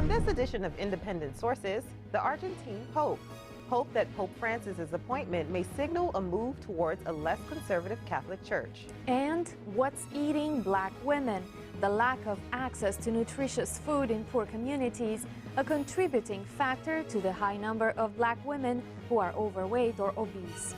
On this edition of Independent Sources, the Argentine Pope. Hope that Pope Francis's appointment may signal a move towards a less conservative Catholic Church. And what's eating Black women? The lack of access to nutritious food in poor communities, a contributing factor to the high number of Black women who are overweight or obese.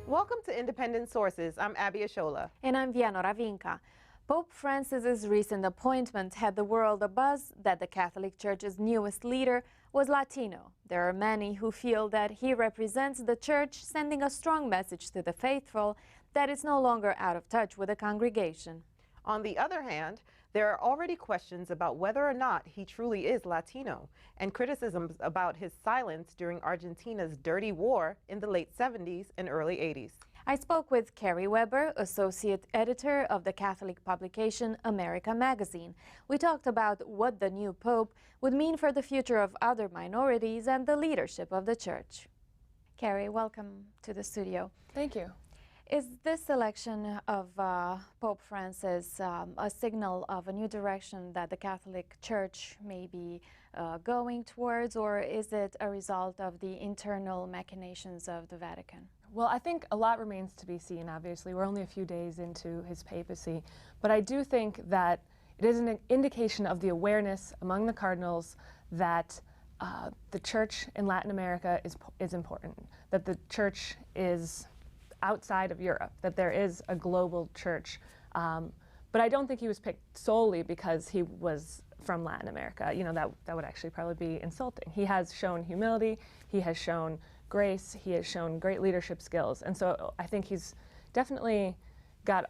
Welcome to Independent Sources. I'm Abby Ashola. And I'm Vianora Vinca. Pope Francis's recent appointment had the world abuzz that the Catholic Church's newest leader was Latino. There are many who feel that he represents the Church, sending a strong message to the faithful that it's no longer out of touch with the congregation. On the other hand, there are already questions about whether or not he truly is Latino, and criticisms about his silence during Argentina's dirty war in the late 70s and early 80s. I spoke with Carrie Weber, associate editor of the Catholic publication America Magazine. We talked about what the new pope would mean for the future of other minorities and the leadership of the Church. Carrie, welcome to the studio. Thank you. Is this election of Pope Francis a signal of a new direction that the Catholic Church may be going towards, or is it a result of the internal machinations of the Vatican? Well, I think a lot remains to be seen, obviously. We're only a few days into his papacy, but I do think that it is an indication of the awareness among the cardinals that the Church in Latin America is important, that the Church is outside of Europe, that there is a global church. But I don't think he was picked solely because he was from Latin America. You know, that would actually probably be insulting. He has shown humility, he has shown grace, he has shown great leadership skills. And so I think he's definitely got,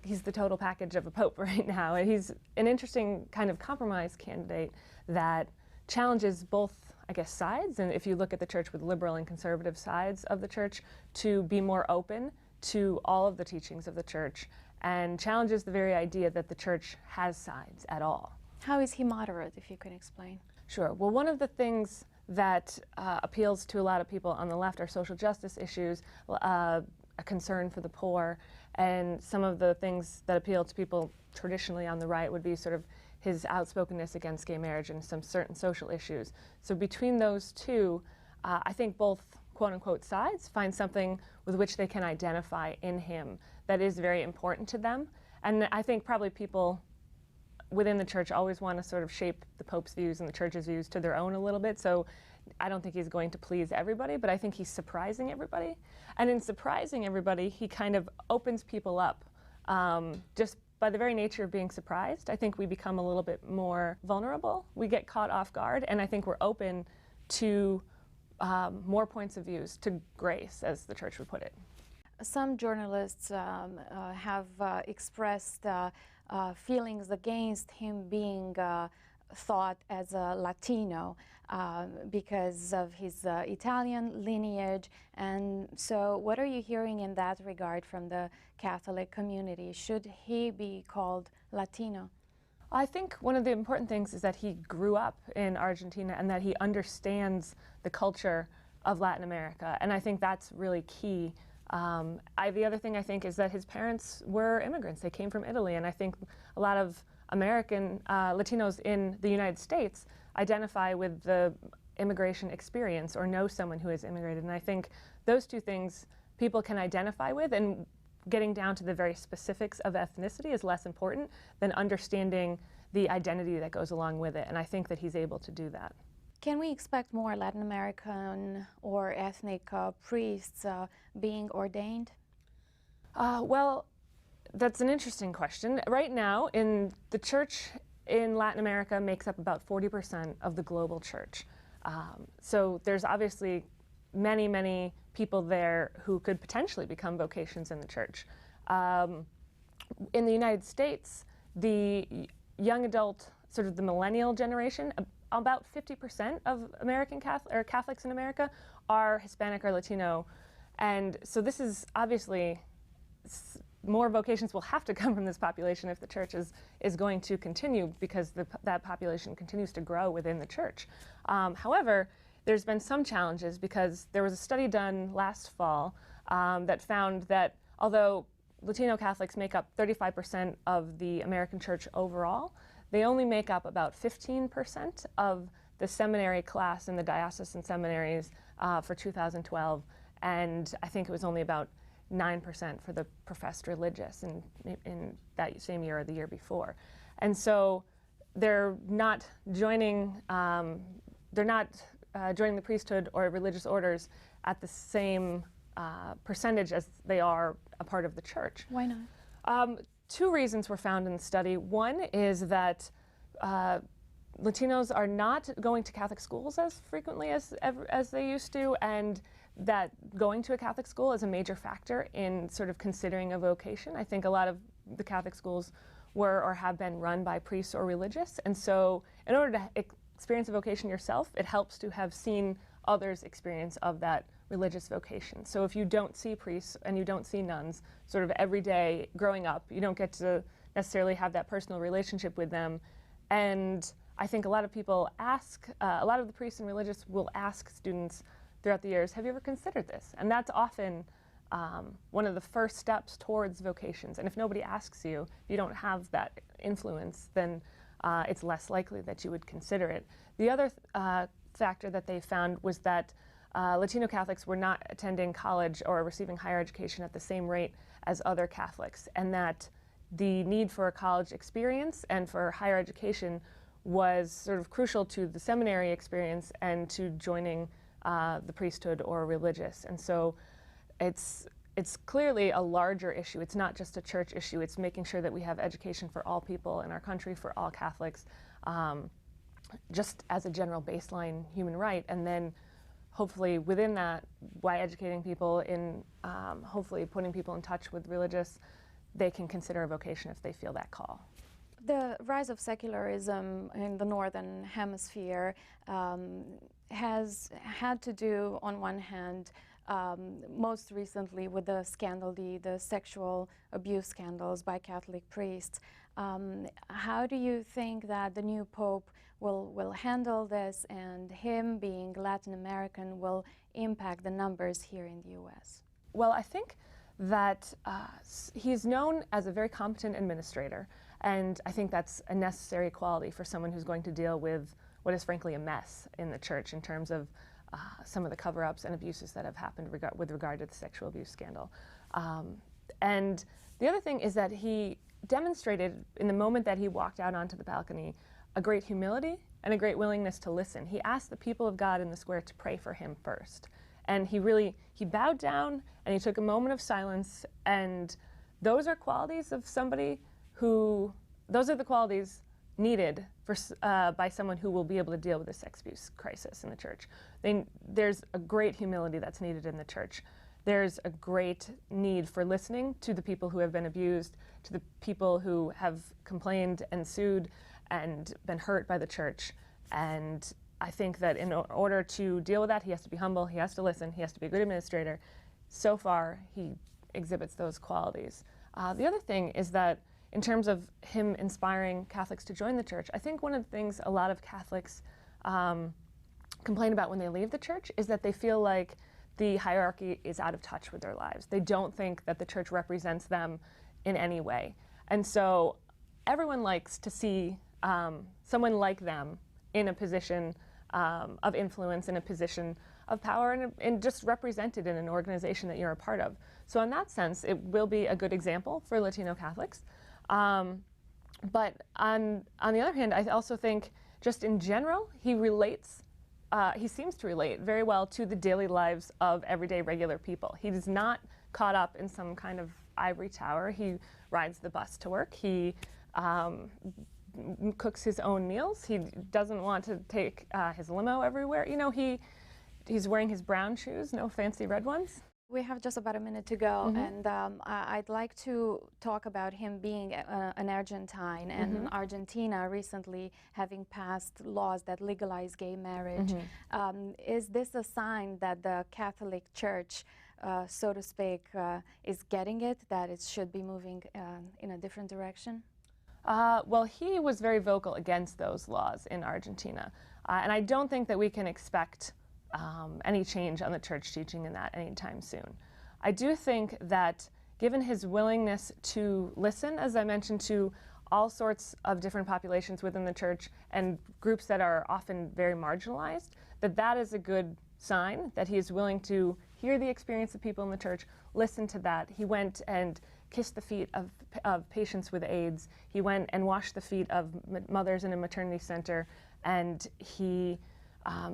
he's the total package of a pope right now. And he's an interesting kind of compromise candidate that challenges both, I guess, sides, and if you look at the Church with liberal and conservative sides of the Church, to be more open to all of the teachings of the Church, and challenges the very idea that the Church has sides at all. How is he moderate, if you can explain? Sure. Well, one of the things that appeals to a lot of people on the left are social justice issues, a concern for the poor, and some of the things that appeal to people traditionally on the right would be sort of his outspokenness against gay marriage and some certain social issues. So between those two, I think both quote-unquote sides find something with which they can identify in him that is very important to them. And I think probably people within the Church always want to sort of shape the Pope's views and the Church's views to their own a little bit. So I don't think he's going to please everybody, but I think he's surprising everybody. And in surprising everybody, he kind of opens people up just by the very nature of being surprised. I think we become a little bit more vulnerable. We get caught off guard, and I think we're open to more points of views, to grace, as the Church would put it. Some journalists have expressed feelings against him being thought as a Latino because of his Italian lineage. And so what are you hearing in that regard from the Catholic community? Should he be called Latino? I think one of the important things is that he grew up in Argentina and that he understands the culture of Latin America. And I think that's really key. The other thing I think is that his parents were immigrants. They came from Italy. And I think a lot of American Latinos in the United States identify with the immigration experience or know someone who has immigrated. And I think those two things people can identify with, and getting down to the very specifics of ethnicity is less important than understanding the identity that goes along with it. And I think that he's able to do that. Can we expect more Latin American or ethnic priests being ordained? Well, that's an interesting question. Right now, the Church in Latin America makes up about 40% of the global Church. So there's obviously many, many people there who could potentially become vocations in the Church. In the United States, the young adult, sort of the millennial generation, about 50% of American Catholics in America are Hispanic or Latino. And so this is obviously more vocations will have to come from this population if the church is going to continue, because that population continues to grow within the church. However, there's been some challenges, because there was a study done last fall that found that although Latino Catholics make up 35% of the American church overall, they only make up about 15% of the seminary class in the diocesan seminaries for 2012, and I think it was only about 9% for the professed religious in that same year or the year before. And so they're not joining joining the priesthood or religious orders at the same percentage as they are a part of the church. Why not? Two reasons were found in the study. One is that Latinos are not going to Catholic schools as frequently as they used to, and that going to a Catholic school is a major factor in sort of considering a vocation. I think a lot of the Catholic schools were or have been run by priests or religious, and so in order to experience a vocation yourself, it helps to have seen others' experience of that religious vocation. So if you don't see priests and you don't see nuns sort of every day growing up, you don't get to necessarily have that personal relationship with them. And I think a lot of people ask, a lot of the priests and religious will ask students throughout the years, have you ever considered this? And that's often one of the first steps towards vocations. And if nobody asks you, if you don't have that influence, then it's less likely that you would consider it. The other factor that they found was that Latino Catholics were not attending college or receiving higher education at the same rate as other Catholics, and that the need for a college experience and for higher education was sort of crucial to the seminary experience and to joining the priesthood or religious. And so it's clearly a larger issue. It's not just a church issue. It's making sure that we have education for all people in our country, for all Catholics, just as a general baseline human right. And then hopefully within that, by educating people in, hopefully putting people in touch with religious, they can consider a vocation if they feel that call. The rise of secularism in the Northern Hemisphere has had to do, on one hand, most recently with the scandal, the sexual abuse scandals by Catholic priests. How do you think that the new Pope will handle this, and him being Latin American will impact the numbers here in the U.S.? Well, I think that he's known as a very competent administrator, and I think that's a necessary quality for someone who's going to deal with what is frankly a mess in the church in terms of some of the cover-ups and abuses that have happened with regard to the sexual abuse scandal. And the other thing is that he demonstrated in the moment that he walked out onto the balcony a great humility and a great willingness to listen. He asked the people of God in the square to pray for him first. And he bowed down and he took a moment of silence, and those are qualities of somebody those are the qualities needed for, by someone who will be able to deal with the sex abuse crisis in the church. There's a great humility that's needed in the church. There's a great need for listening to the people who have been abused, to the people who have complained and sued and been hurt by the church. And I think that in order to deal with that, he has to be humble, he has to listen, he has to be a good administrator. So far, he exhibits those qualities. The other thing is that in terms of him inspiring Catholics to join the church, I think one of the things a lot of Catholics complain about when they leave the church is that they feel like the hierarchy is out of touch with their lives. They don't think that the church represents them in any way. And so everyone likes to see someone like them in a position of influence, in a position of power, and just represented in an organization that you're a part of. So in that sense, it will be a good example for Latino Catholics. But on the other hand, I also think just in general, he seems to relate very well to the daily lives of everyday regular people. He's not caught up in some kind of ivory tower. He rides the bus to work. He cooks his own meals. He doesn't want to take his limo everywhere. You know, he's wearing his brown shoes, no fancy red ones. We have just about a minute to go, and I'd like to talk about him being an Argentine, and Argentina recently having passed laws that legalize gay marriage. Is this a sign that the Catholic Church so to speak, is getting it, that it should be moving in a different direction? Well, he was very vocal against those laws in Argentina. And I don't think that we can expect any change on the church teaching in that anytime soon. I do think that given his willingness to listen, as I mentioned, to all sorts of different populations within the church and groups that are often very marginalized, that is a good sign that he is willing to hear the experience of people in the church, listen to that. He went and kissed the feet of patients with AIDS. He went and washed the feet of mothers in a maternity center, and he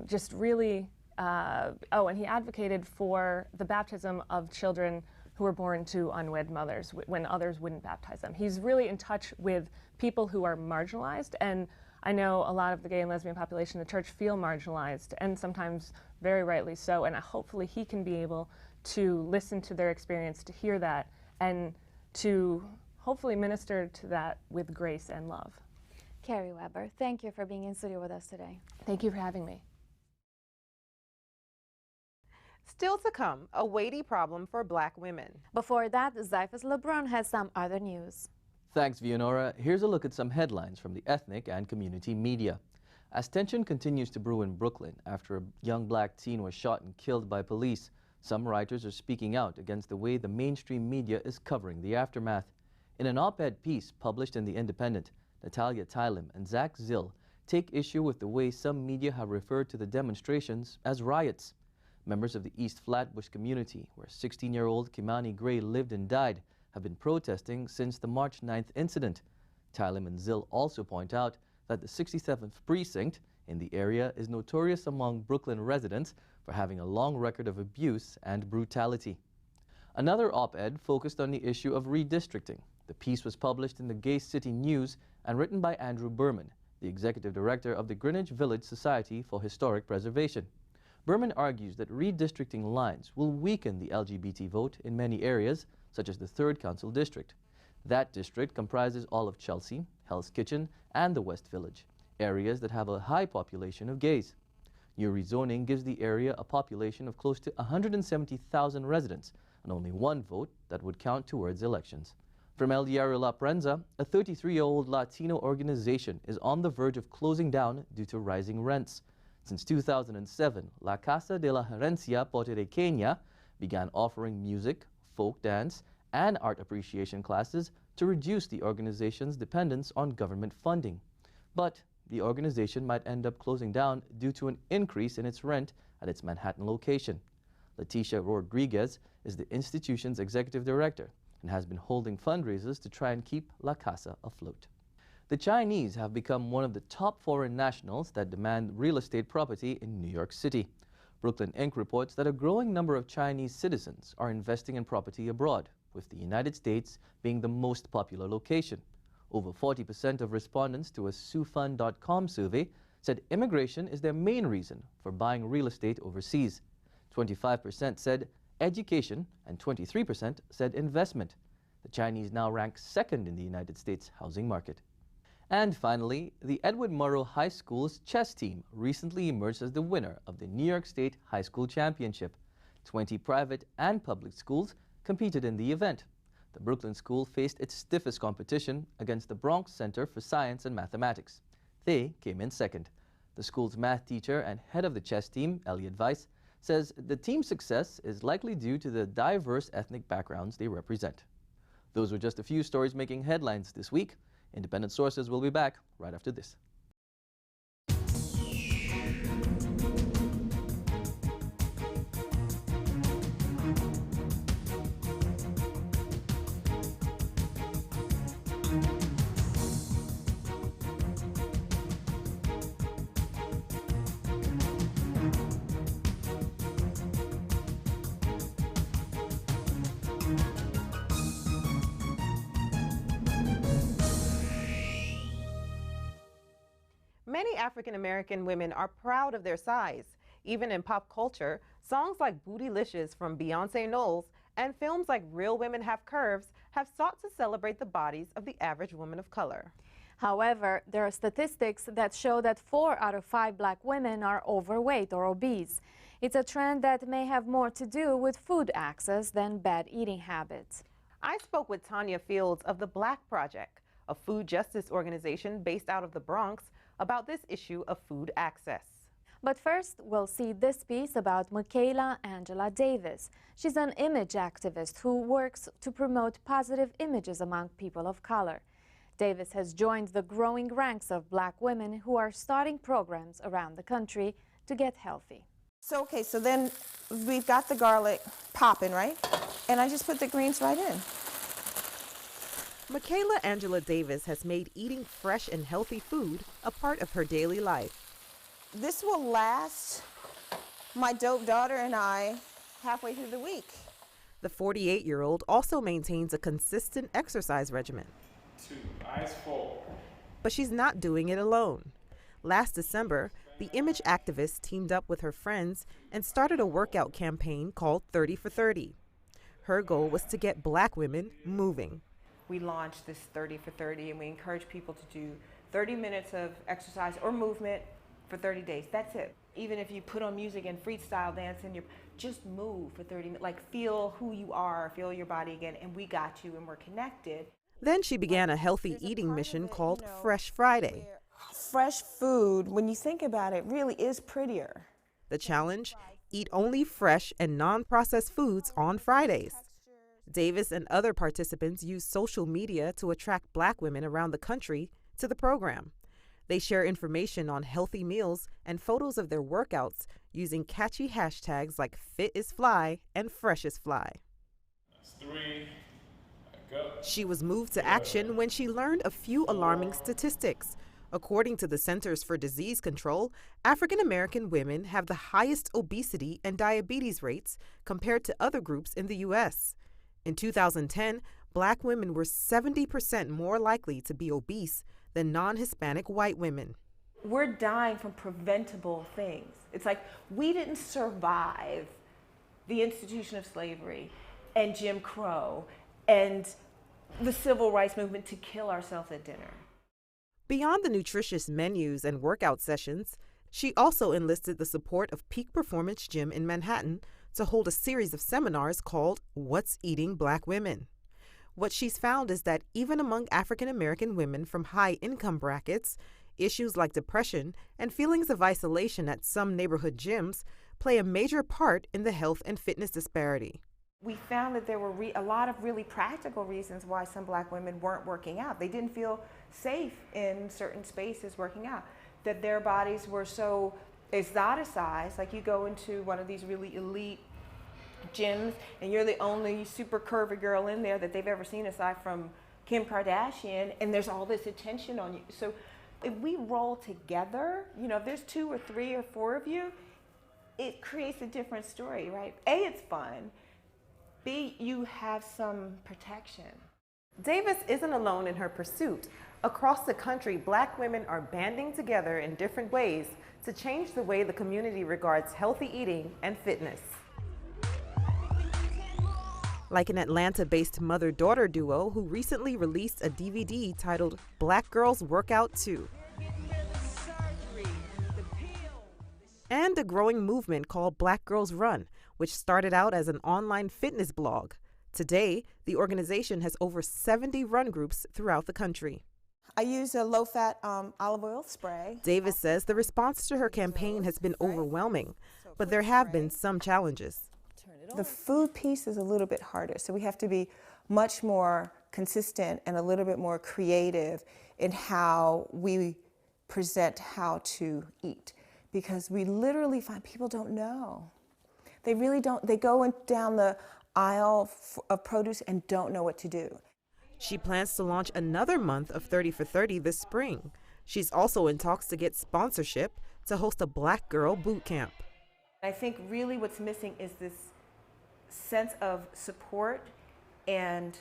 just really, and he advocated for the baptism of children who were born to unwed mothers when others wouldn't baptize them. He's really in touch with people who are marginalized, and I know a lot of the gay and lesbian population in the church feel marginalized, and sometimes very rightly so, and hopefully he can be able to listen to their experience, to hear that, and to hopefully minister to that with grace and love. Carrie Weber, thank you for being in studio with us today. Thank you for having me. Still to come, a weighty problem for Black women. Before that, Zyphus LeBrun has some other news. Thanks, Vianora. Here's a look at some headlines from the ethnic and community media. As tension continues to brew in Brooklyn after a young Black teen was shot and killed by police, some writers are speaking out against the way the mainstream media is covering the aftermath. In an op-ed piece published in The Independent, Natalia Tylim and Zach Zill take issue with the way some media have referred to the demonstrations as riots. Members of the East Flatbush community, where 16-year-old Kimani Gray lived and died, have been protesting since the March 9th incident. Tylim and Zill also point out that the 67th precinct in the area is notorious among Brooklyn residents for having a long record of abuse and brutality. Another op-ed focused on the issue of redistricting. The piece was published in the Gay City News and written by Andrew Berman, the executive director of the Greenwich Village Society for Historic Preservation. Berman argues that redistricting lines will weaken the LGBT vote in many areas, such as the 3rd Council District. That district comprises all of Chelsea, Hell's Kitchen, and the West Village, areas that have a high population of gays. New rezoning gives the area a population of close to 170,000 residents, and only one vote that would count towards elections. From El Diario La Prensa, a 33-year-old Latino organization is on the verge of closing down due to rising rents. Since 2007, La Casa de la Herencia Puertorriqueña began offering music, folk dance, and art appreciation classes to reduce the organization's dependence on government funding. But the organization might end up closing down due to an increase in its rent at its Manhattan location. Leticia Rodriguez is the institution's executive director and has been holding fundraisers to try and keep La Casa afloat. The Chinese have become one of the top foreign nationals that demand real estate property in New York City. Brooklyn Inc. reports that a growing number of Chinese citizens are investing in property abroad, with the United States being the most popular location. Over 40% of respondents to a SuFund.com survey said immigration is their main reason for buying real estate overseas. 25% said education and 23% said investment. The Chinese now rank 2nd in the United States housing market. And finally, the Edward Murrow High School's chess team recently emerged as the winner of the New York State High School Championship. 20 private and public schools competed in the event. The Brooklyn school faced its stiffest competition against the Bronx Center for Science and Mathematics. They came in 2nd. The school's math teacher and head of the chess team, Elliot Weiss, says the team's success is likely due to the diverse ethnic backgrounds they represent. Those were just a few stories making headlines this week. Independent Sources will be back right after this. Many African American women are proud of their size. Even in pop culture, songs like Bootylicious from Beyonce Knowles and films like Real Women Have Curves have sought to celebrate the bodies of the average woman of color. However, there are statistics that show that 4 out of 5 Black women are overweight or obese. It's a trend that may have more to do with food access than bad eating habits. I spoke with Tanya Fields of the Black Project, a food justice organization based out of the Bronx, about this issue of food access. But first, we'll see this piece about Michaela Angela Davis. She's an image activist who works to promote positive images among people of color. Davis has joined the growing ranks of Black women who are starting programs around the country to get healthy. So, okay, so then we've got the garlic popping, right? And I just put the greens right in. Michaela Angela Davis has made eating fresh and healthy food a part of her daily life. This will last my dope daughter and I halfway through the week. The 48-year-old also maintains a consistent exercise regimen. 2, eyes full. But she's not doing it alone. Last December, the image activist teamed up with her friends and started a workout campaign called 30 for 30. Her goal was to get Black women moving. We launched this 30 for 30 and we encourage people to do 30 minutes of exercise or movement for 30 days. That's it. Even if you put on music and freestyle dance and you just move for 30 minutes, like feel who you are, feel your body again, and we got you and we're connected. Then she began a healthy eating mission called Fresh Friday. Fresh food, when you think about it, really is prettier. The challenge? Eat only fresh and non-processed foods on Fridays. Davis and other participants use social media to attract Black women around the country to the program. They share information on healthy meals and photos of their workouts using catchy hashtags like FitIsFly and FreshIsFly. That's 3. Go. She was moved to action when she learned a few alarming statistics. According to the Centers for Disease Control, African American women have the highest obesity and diabetes rates compared to other groups in the U.S. In 2010, Black women were 70% more likely to be obese than non-Hispanic white women. We're dying from preventable things. It's like we didn't survive the institution of slavery and Jim Crow and the civil rights movement to kill ourselves at dinner. Beyond the nutritious menus and workout sessions, she also enlisted the support of Peak Performance Gym in Manhattan to hold a series of seminars called What's Eating Black Women. What she's found is that even among African American women from high income brackets, issues like depression and feelings of isolation at some neighborhood gyms play a major part in the health and fitness disparity. We found that there were a lot of really practical reasons why some Black women weren't working out. They didn't feel safe in certain spaces working out, that their bodies were so exoticized. Like you go into one of these really elite gyms and you're the only super curvy girl in there that they've ever seen aside from Kim Kardashian, and there's all this attention on you. So if we roll together, you know, if there's 2 or 3 or 4 of you, it creates a different story, right? A, it's fun. B, you have some protection. Davis isn't alone in her pursuit. Across the country, Black women are banding together in different ways to change the way the community regards healthy eating and fitness. Like an Atlanta-based mother-daughter duo who recently released a DVD titled Black Girls Workout 2. And a growing movement called Black Girls Run, which started out as an online fitness blog. Today, the organization has over 70 run groups throughout the country. I use a low-fat olive oil spray. Davis says the response to her campaign has been overwhelming, but there have been some challenges. The food piece is a little bit harder, so we have to be much more consistent and a little bit more creative in how we present how to eat, because we literally find people don't know. They really don't. They go down the aisle of produce and don't know what to do. She plans to launch another month of 30 for 30 this spring. She's also in talks to get sponsorship to host a Black Girl boot camp. I think really what's missing is this sense of support and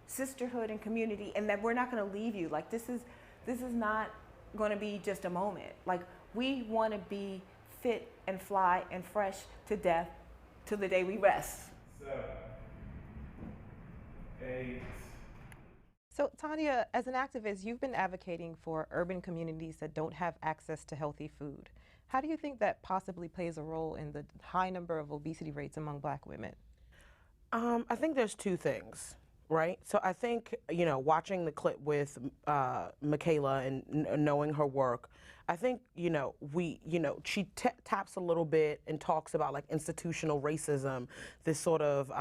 sisterhood and community, and that we're not going to leave you. Like this is not going to be just a moment. Like we want to be fit and fly and fresh to death till the day we rest. 7, 8. So Tanya, as an activist, you've been advocating for urban communities that don't have access to healthy food. How do you think that possibly plays a role in the high number of obesity rates among Black women? I think there's two things, right? So I think, you know, watching the clip with Michaela and knowing her work, I think, you know, she taps a little bit and talks about like institutional racism, this sort of,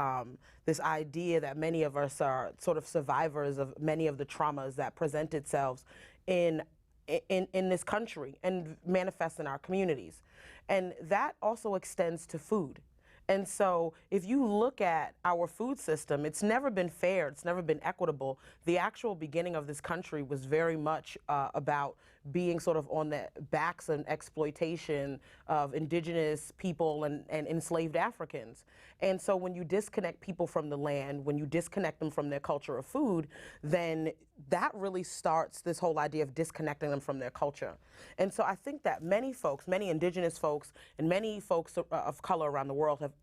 this idea that many of us are sort of survivors of many of the traumas that present itself in this country and manifest in our communities. And that also extends to food. And so if you look at our food system, it's never been fair, it's never been equitable. The actual beginning of this country was very much about being sort of on the backs and exploitation of indigenous people and enslaved Africans. And so when you disconnect people from the land, when you disconnect them from their culture of food, then that really starts this whole idea of disconnecting them from their culture. And so I think that many folks, many indigenous folks, and many folks of color around the world have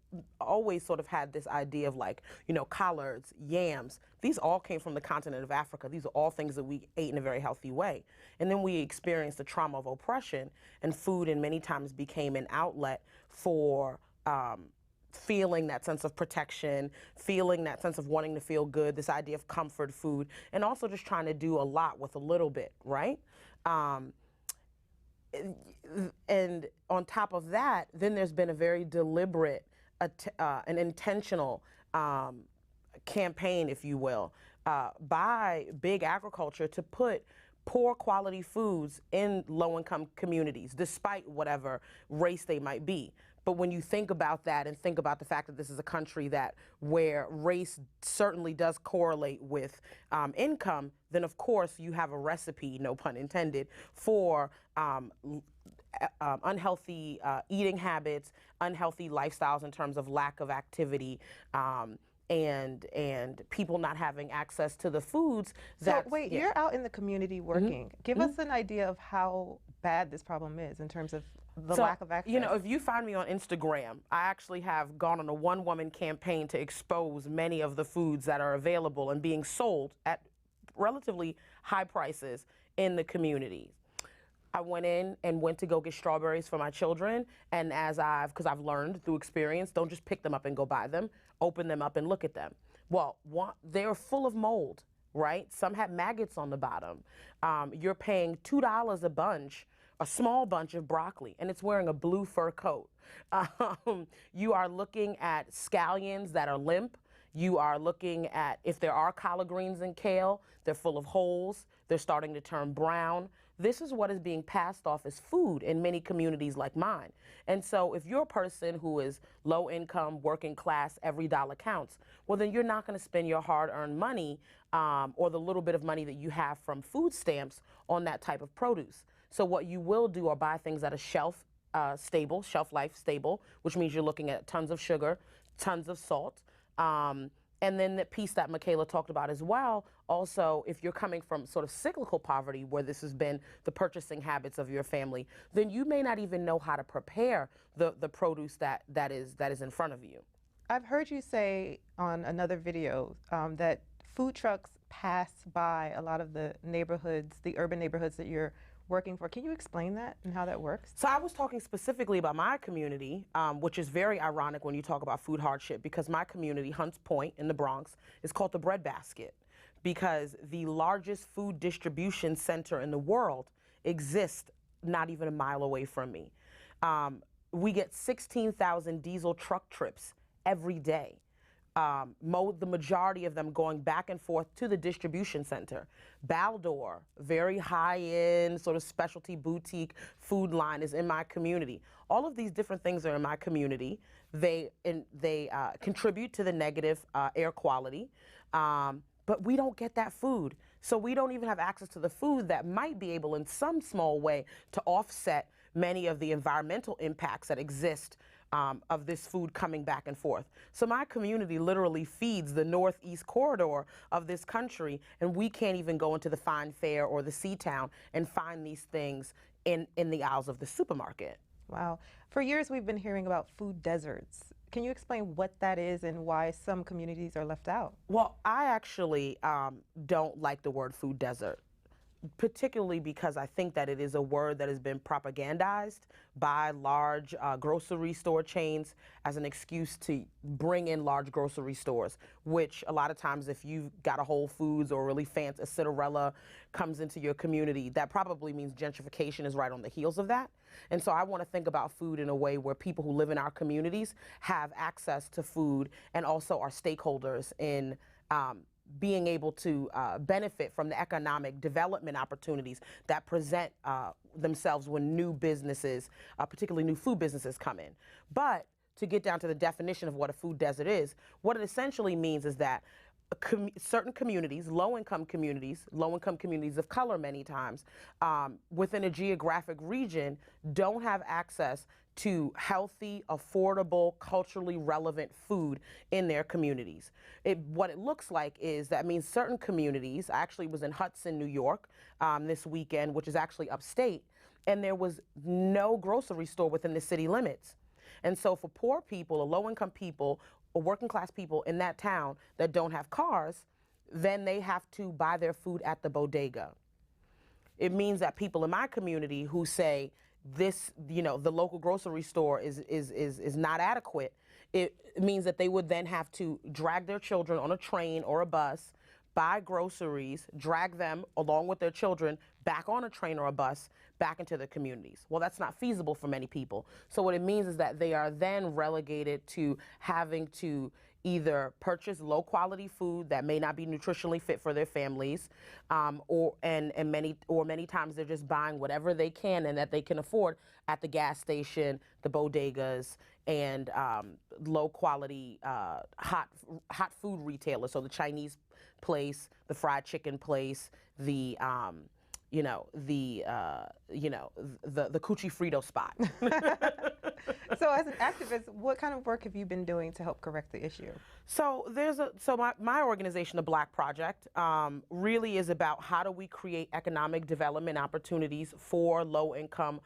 always sort of had this idea of like, you know, collards, yams. These all came from the continent of Africa. These are all things that we ate in a very healthy way. And then we experienced the trauma of oppression, and food and many times became an outlet for feeling that sense of protection, feeling that sense of wanting to feel good, this idea of comfort food, and also just trying to do a lot with a little bit, right? And on top of that, then there's been a very deliberate, an intentional campaign, if you will, by big agriculture to put poor quality foods in low-income communities, despite whatever race they might be. But when you think about that and think about the fact that this is a country where race certainly does correlate with income, then of course you have a recipe, no pun intended, for unhealthy eating habits, unhealthy lifestyles in terms of lack of activity, and people not having access to the foods that. So wait, you're out in the community working. Give us an idea of how bad this problem is in terms of the lack of access. You know, if you find me on Instagram, I actually have gone on a one-woman campaign to expose many of the foods that are available and being sold at relatively high prices in the community. I went to go get strawberries for my children, and because I've learned through experience, don't just pick them up and go buy them, open them up and look at them. Well, they're full of mold, right? Some have maggots on the bottom. You're paying $2 a bunch, a small bunch of broccoli, and it's wearing a blue fur coat. You are looking at scallions that are limp. You are looking at, if there are collard greens and kale, they're full of holes. They're starting to turn brown. This is what is being passed off as food in many communities like mine. And so if you're a person who is low income, working class, every dollar counts, well, then you're not going to spend your hard-earned money or the little bit of money that you have from food stamps on that type of produce. So what you will do are buy things that are shelf life stable, which means you're looking at tons of sugar, tons of salt. And then the piece that Michaela talked about as well, also, if you're coming from sort of cyclical poverty, where this has been the purchasing habits of your family, then you may not even know how to prepare the produce that is in front of you. I've heard you say on another video that food trucks pass by a lot of the neighborhoods, the urban neighborhoods that you're working for. Can you explain that and how that works? So I was talking specifically about my community, which is very ironic when you talk about food hardship, because my community, Hunts Point in the Bronx, is called the breadbasket, because the largest food distribution center in the world exists not even a mile away from me. We get 16,000 diesel truck trips every day. The majority of them going back and forth to the distribution center. Baldor, very high-end, sort of specialty boutique food line, is in my community. All of these different things are in my community. They contribute to the negative air quality, but we don't get that food. So we don't even have access to the food that might be able in some small way to offset many of the environmental impacts that exist of this food coming back and forth. So my community literally feeds the northeast corridor of this country, and we can't even go into the Fine Fair or the Seatown and find these things in the aisles of the supermarket. Wow. For years we've been hearing about food deserts. Can you explain what that is and why some communities are left out? Well, I actually don't like the word food desert. particularly because I think that it is a word that has been propagandized by large grocery store chains as an excuse to bring in large grocery stores, which a lot of times if you've got a Whole Foods or really fancy a Cinderella comes into your community, that probably means gentrification is right on the heels of that. And so I want to think about food in a way where people who live in our communities have access to food and also are stakeholders in being able to benefit from the economic development opportunities that present themselves when new businesses, particularly new food businesses, come in. But to get down to the definition of what a food desert is, what it essentially means is that certain communities, low-income communities of color many times, within a geographic region don't have access to healthy, affordable, culturally relevant food in their communities. What it looks like is that means certain communities, I actually was in Hudson, New York this weekend, which is actually upstate, and there was no grocery store within the city limits. And so for poor people, or low-income people, or working class people in that town that don't have cars, then they have to buy their food at the bodega. It means that people in my community who say this, the local grocery store is not adequate, it means that they would then have to drag their children on a train or a bus, buy groceries, drag them along with their children back on a train or a bus back into the communities. Well, that's not feasible for many people. So what it means is that they are then relegated to having to either purchase low quality food that may not be nutritionally fit for their families, or many times they're just buying whatever they can and that they can afford at the gas station, the bodegas, and low quality hot food retailers. So the Chinese place, the fried chicken place, the Coochie Frito spot. So as an activist, what kind of work have you been doing to help correct the issue? So my organization, the Black Project, really is about how do we create economic development opportunities for low-income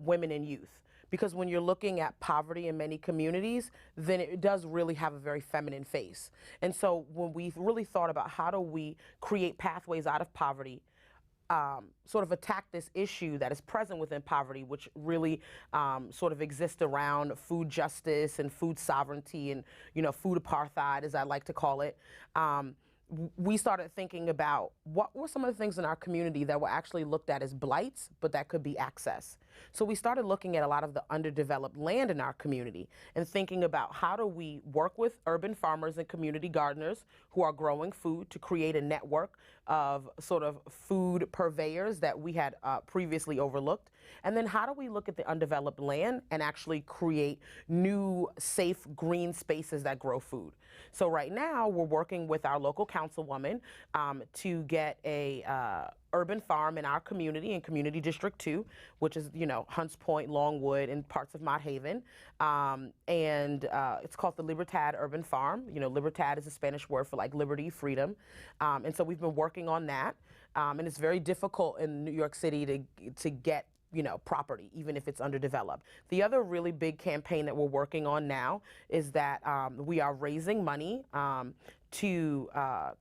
women and youth. Because when you're looking at poverty in many communities, then it does really have a very feminine face. And so when we've really thought about how do we create pathways out of poverty, sort of attack this issue that is present within poverty, which really sort of exists around food justice and food sovereignty and, food apartheid, as I like to call it. We started thinking about what were some of the things in our community that were actually looked at as blights, but that could be access. So we started looking at a lot of the underdeveloped land in our community and thinking about how do we work with urban farmers and community gardeners who are growing food to create a network of sort of food purveyors that we had previously overlooked. And then how do we look at the undeveloped land and actually create new, safe, green spaces that grow food? So right now we're working with our local councilwoman to get a urban farm in our community, in Community District 2, which is, Hunts Point, Longwood, and parts of Mott Haven. It's called the Libertad Urban Farm. Libertad is a Spanish word for like liberty, freedom. And so we've been working on that. And it's very difficult in New York City to get property, even if it's underdeveloped. The other really big campaign that we're working on now is that we are raising money to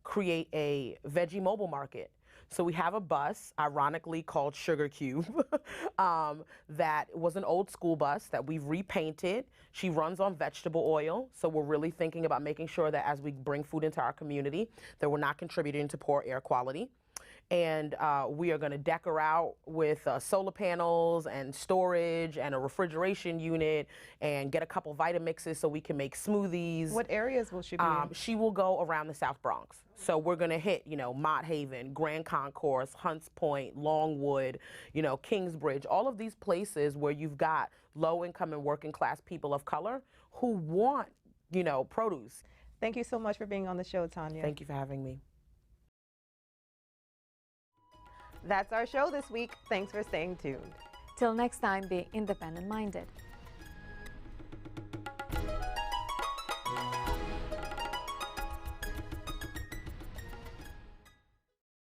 create a veggie mobile market. So we have a bus, ironically called Sugar Cube, that was an old school bus that we've repainted. She runs on vegetable oil. So we're really thinking about making sure that as we bring food into our community, that we're not contributing to poor air quality. And we are going to deck her out with solar panels and storage and a refrigeration unit and get a couple Vitamixes so we can make smoothies. What areas will she be in? She will go around the South Bronx. So we're going to hit, Mott Haven, Grand Concourse, Hunts Point, Longwood, Kingsbridge, all of these places where you've got low-income and working-class people of color who want, produce. Thank you so much for being on the show, Tanya. Thank you for having me. That's our show this week. Thanks for staying tuned. Till next time, be independent-minded.